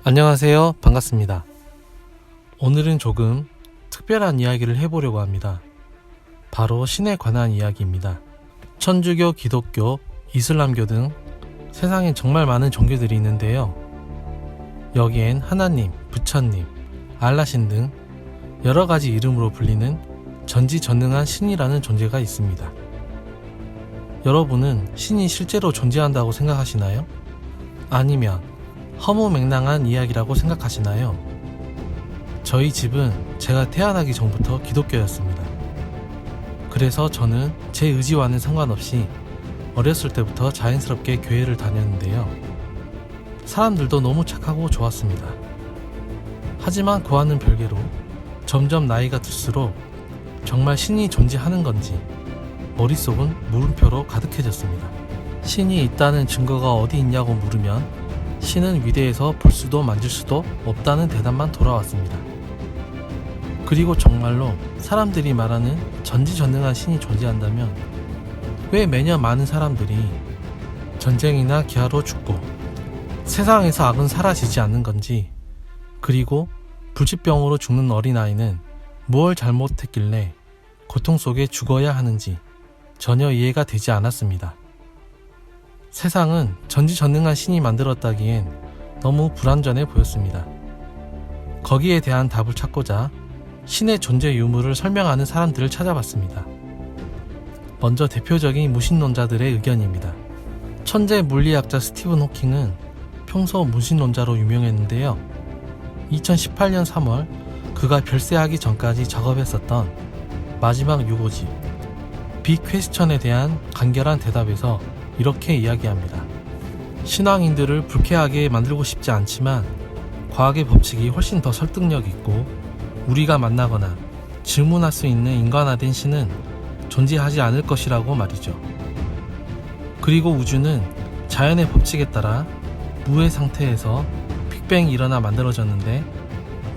안녕하세요. 반갑습니다. 오늘은 조금 특별한 이야기를 해보려고 합니다. 바로 신에 관한 이야기입니다. 천주교, 기독교, 이슬람교 등 세상에 정말 많은 종교들이 있는데요. 여기엔 하나님, 부처님, 알라신 등 여러 가지 이름으로 불리는 전지전능한 신이라는 존재가 있습니다. 여러분은 신이 실제로 존재한다고 생각하시나요? 아니면 허무맹랑한 이야기라고 생각하시나요? 저희 집은 제가 태어나기 전부터 기독교였습니다. 그래서 저는 제 의지와는 상관없이 어렸을 때부터 자연스럽게 교회를 다녔는데요. 사람들도 너무 착하고 좋았습니다. 하지만 그와는 별개로 점점 나이가 들수록 정말 신이 존재하는 건지 머릿속은 물음표로 가득해졌습니다. 신이 있다는 증거가 어디 있냐고 물으면 신은 위대해서 볼 수도 만질 수도 없다는 대답만 돌아왔습니다. 그리고 정말로 사람들이 말하는 전지전능한 신이 존재한다면 왜 매년 많은 사람들이 전쟁이나 기아로 죽고 세상에서 악은 사라지지 않는 건지, 그리고 불치병으로 죽는 어린아이는 무엇을 잘못했길래 고통 속에 죽어야 하는지 전혀 이해가 되지 않았습니다. 세상은 전지전능한 신이 만들었다기엔 너무 불완전해 보였습니다. 거기에 대한 답을 찾고자 신의 존재 유무를 설명하는 사람들을 찾아봤습니다. 먼저 대표적인 무신론자들의 의견입니다. 천재 물리학자 스티븐 호킹은 평소 무신론자로 유명했는데요. 2018년 3월 그가 별세하기 전까지 작업했었던 마지막 유고집 빅 퀘스천에 대한 간결한 대답에서 이렇게 이야기합니다. 신앙인들을 불쾌하게 만들고 싶지 않지만 과학의 법칙이 훨씬 더 설득력 있고 우리가 만나거나 질문할 수 있는 인간화된 신은 존재하지 않을 것이라고 말이죠. 그리고 우주는 자연의 법칙에 따라 무의 상태에서 빅뱅이 일어나 만들어졌는데,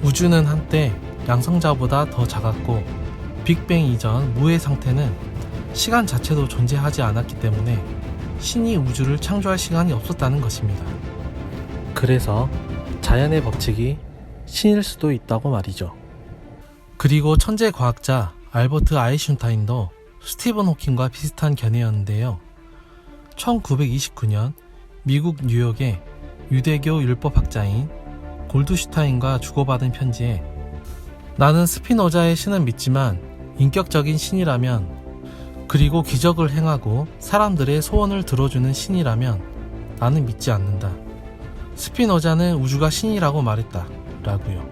우주는 한때 양성자보다 더 작았고 빅뱅 이전 무의 상태는 시간 자체도 존재하지 않았기 때문에 신이 우주를 창조할 시간이 없었다는 것입니다. 그래서 자연의 법칙이 신일 수도 있다고 말이죠. 그리고 천재 과학자 알버트 아인슈타인도 스티븐 호킹과 비슷한 견해였는데요. 1929년 미국 뉴욕의 유대교 율법학자인 골드슈타인과 주고받은 편지에 나는 스피노자의 신은 믿지만 인격적인 신이라면, 그리고 기적을 행하고 사람들의 소원을 들어주는 신이라면 나는 믿지 않는다. 스피노자는 우주가 신이라고 말했다 라고요.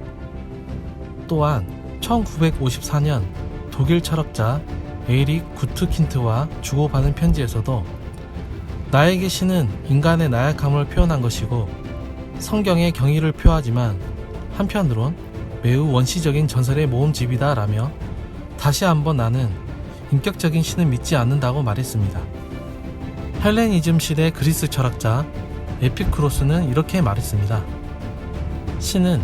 또한 1954년 독일 철학자 에이릭 구트킨트와 주고받은 편지에서도 나에게 신은 인간의 나약함을 표현한 것이고 성경의 경의를 표하지만 한편으론 매우 원시적인 전설의 모음집이다 라며 다시 한번 나는 인격적인 신은 믿지 않는다고 말했습니다. 헬레니즘 시대 그리스 철학자 에피쿠로스는 이렇게 말했습니다. 신은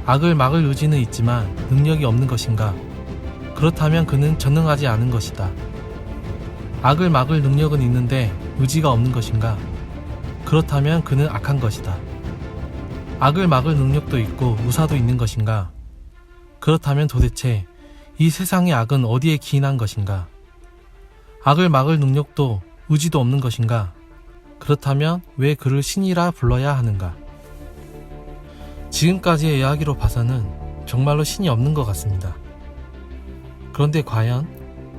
악을 막을 의지는 있지만 능력이 없는 것인가? 그렇다면 그는 전능하지 않은 것이다. 악을 막을 능력은 있는데 의지가 없는 것인가? 그렇다면 그는 악한 것이다. 악을 막을 능력도 있고 우사도 있는 것인가? 그렇다면 도대체 이 세상의 악은 어디에 기인한 것인가? 악을 막을 능력도 의지도 없는 것인가? 그렇다면 왜 그를 신이라 불러야 하는가? 지금까지의 이야기로 봐서는 정말로 신이 없는 것 같습니다. 그런데 과연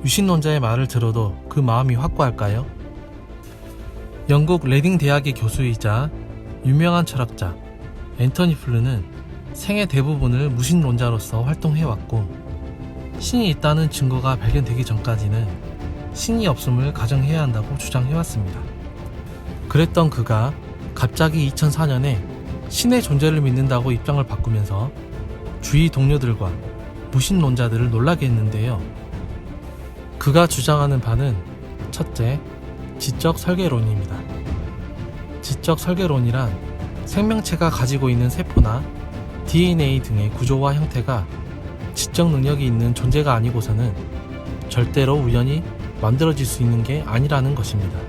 유신론자의 말을 들어도 그 마음이 확고할까요? 영국 레딩 대학의 교수이자 유명한 철학자 앤토니 플루는 생애 대부분을 무신론자로서 활동해왔고, 신이 있다는 증거가 발견되기 전까지는 신이 없음을 가정해야 한다고 주장해왔습니다. 그랬던 그가 갑자기 2004년에 신의 존재를 믿는다고 입장을 바꾸면서 주위 동료들과 무신론자들을 놀라게 했는데요. 그가 주장하는 바는 첫째, 지적 설계론입니다. 지적 설계론이란 생명체가 가지고 있는 세포나 DNA 등의 구조와 형태가 지적 능력이 있는 존재가 아니고서는 절대로 우연히 만들어질 수 있는 게 아니라는 것입니다.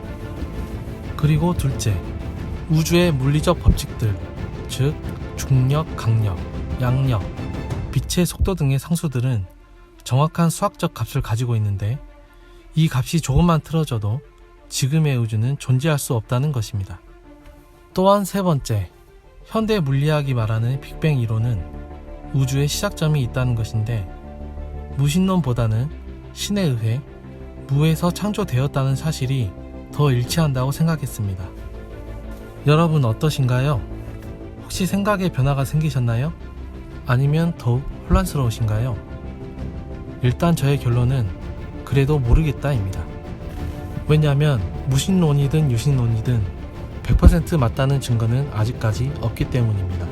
그리고 둘째, 우주의 물리적 법칙들, 즉 중력, 강력, 양력, 빛의 속도 등의 상수들은 정확한 수학적 값을 가지고 있는데 이 값이 조금만 틀어져도 지금의 우주는 존재할 수 없다는 것입니다. 또한 세 번째, 현대 물리학이 말하는 빅뱅 이론은 우주의 시작점이 있다는 것인데 무신론보다는 신에 의해 무에서 창조되었다는 사실이 더 일치한다고 생각했습니다. 여러분 어떠신가요? 혹시 생각에 변화가 생기셨나요? 아니면 더욱 혼란스러우신가요? 일단 저의 결론은 그래도 모르겠다입니다. 왜냐하면 무신론이든 유신론이든 100% 맞다는 증거는 아직까지 없기 때문입니다.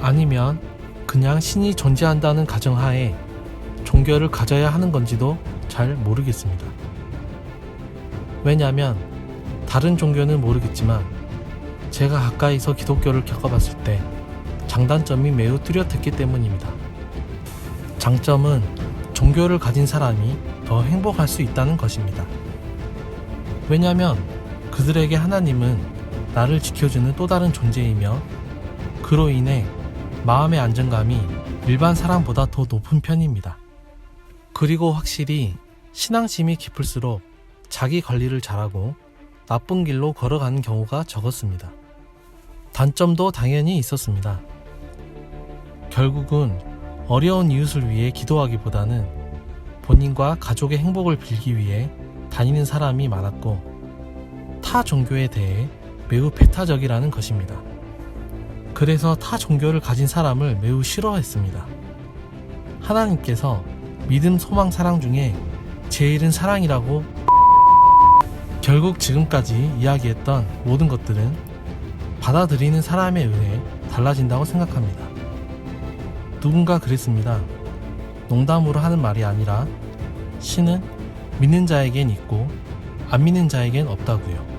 아니면 그냥 신이 존재한다는 가정하에 종교를 가져야 하는 건지도 잘 모르겠습니다. 왜냐하면 다른 종교는 모르겠지만 제가 가까이서 기독교를 겪어봤을 때 장단점이 매우 뚜렷했기 때문입니다. 장점은 종교를 가진 사람이 더 행복할 수 있다는 것입니다. 왜냐하면 그들에게 하나님은 나를 지켜주는 또 다른 존재이며 그로 인해 마음의 안정감이 일반 사람보다 더 높은 편입니다. 그리고 확실히 신앙심이 깊을수록 자기 관리를 잘하고 나쁜 길로 걸어가는 경우가 적었습니다. 단점도 당연히 있었습니다. 결국은 어려운 이웃을 위해 기도하기보다는 본인과 가족의 행복을 빌기 위해 다니는 사람이 많았고 타 종교에 대해 매우 배타적이라는 것입니다. 그래서 타 종교를 가진 사람을 매우 싫어했습니다. 하나님께서 믿음, 소망, 사랑 중에 제일은 사랑이라고 결국 지금까지 이야기했던 모든 것들은 받아들이는 사람에 의해 달라진다고 생각합니다. 누군가 그랬습니다. 농담으로 하는 말이 아니라 신은 믿는 자에겐 있고 안 믿는 자에겐 없다고요.